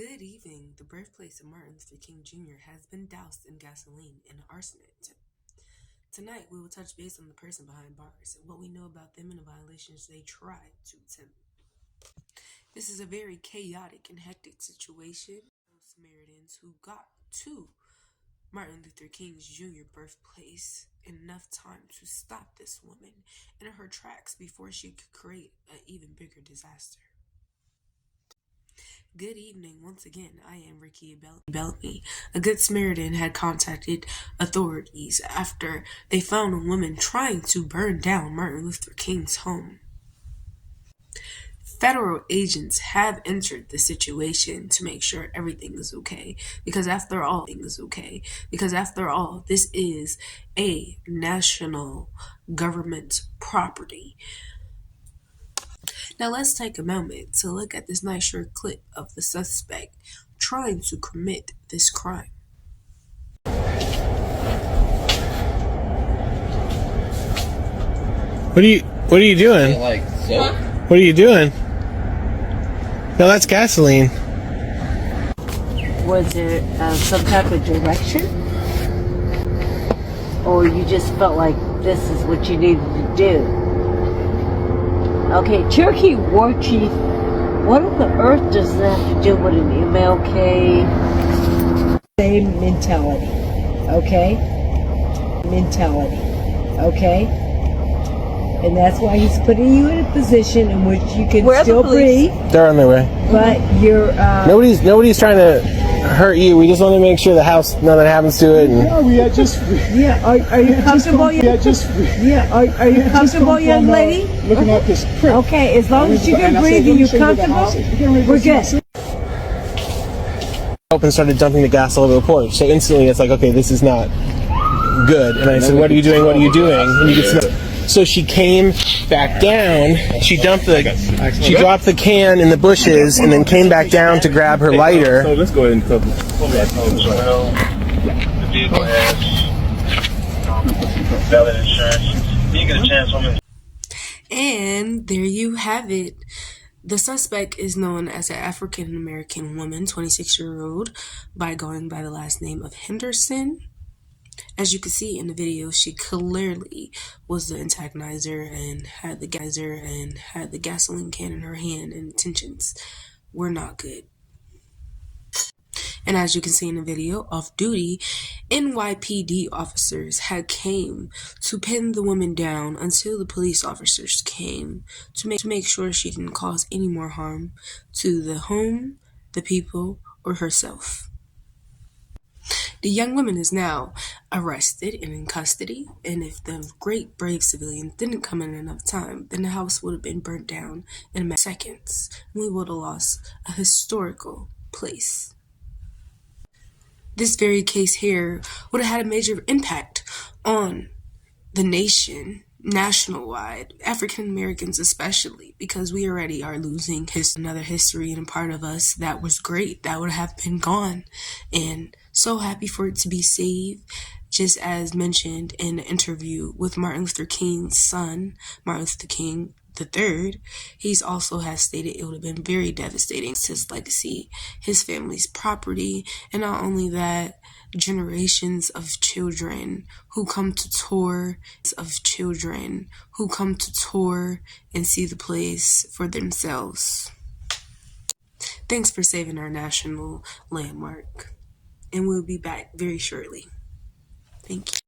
Good evening. The birthplace of Martin Luther King Jr. has been doused in gasoline and arsenic. Tonight, we will touch base on the person behind bars and what we know about them and the violations they tried to attempt. This is a very chaotic and hectic situation. Those Samaritans who got to Martin Luther King Jr. birthplace in enough time to stop this woman in her tracks before she could create an even bigger disaster. Good evening. Once again, I am Ricky Bellamy. A Good Samaritan had contacted authorities after they found a woman trying to burn down Martin Luther King's home. Federal agents have entered the situation to make sure everything is okay, because after all, this is a national government property. Now let's take a moment to look at this nice short clip of the suspect trying to commit this crime. What are you doing? Like soap? What are you doing? No, that's gasoline. Was there some type of direction? Or you just felt like this is what you needed to do? Okay, Cherokee War Chief, what on the earth does that have to do with an MLK? Same mentality, okay? And that's why he's putting you in a position in which you can still breathe. They're on their way. But you're Nobody's trying to hurt you. We just want to make sure the house, nothing happens to it. And are you comfortable? Are you comfortable, young lady? Looking at this print. Okay, as long as you can breathe and you're comfortable, we're good. and started dumping the gas all over the porch. So instantly it's like, okay, this is not good. And I said, what are you doing? And you could smell. So she came back down, she dropped the can in the bushes, and then came back down to grab her lighter. So let's go ahead and cover it. The vehicle has valid insurance. You get a chance on it. And there you have it. The suspect is known as an African-American woman, 26-year-old, going by the last name of Henderson. As you can see in the video, she clearly was the antagonizer and had the gasoline can in her hand, and intentions were not good. And as you can see in the video, off-duty NYPD officers had came to pin the woman down until the police officers came to make sure she didn't cause any more harm to the home, the people, or herself. The young woman is now arrested and in custody, and if the great brave civilians didn't come in enough time, then the house would have been burnt down in a matter of seconds. We would have lost a historical place. This very case here would have had a major impact on the nation, national-wide, African Americans especially, because we already are losing another history and a part of us that was great, that would have been gone. And so happy for it to be saved. Just as mentioned in an interview with Martin Luther King's son, Martin Luther King III, he's also has stated it would have been very devastating to his legacy, his family's property, and not only that, generations of children who come to tour and see the place for themselves. Thanks for saving our national landmark. And we'll be back very shortly. Thank you.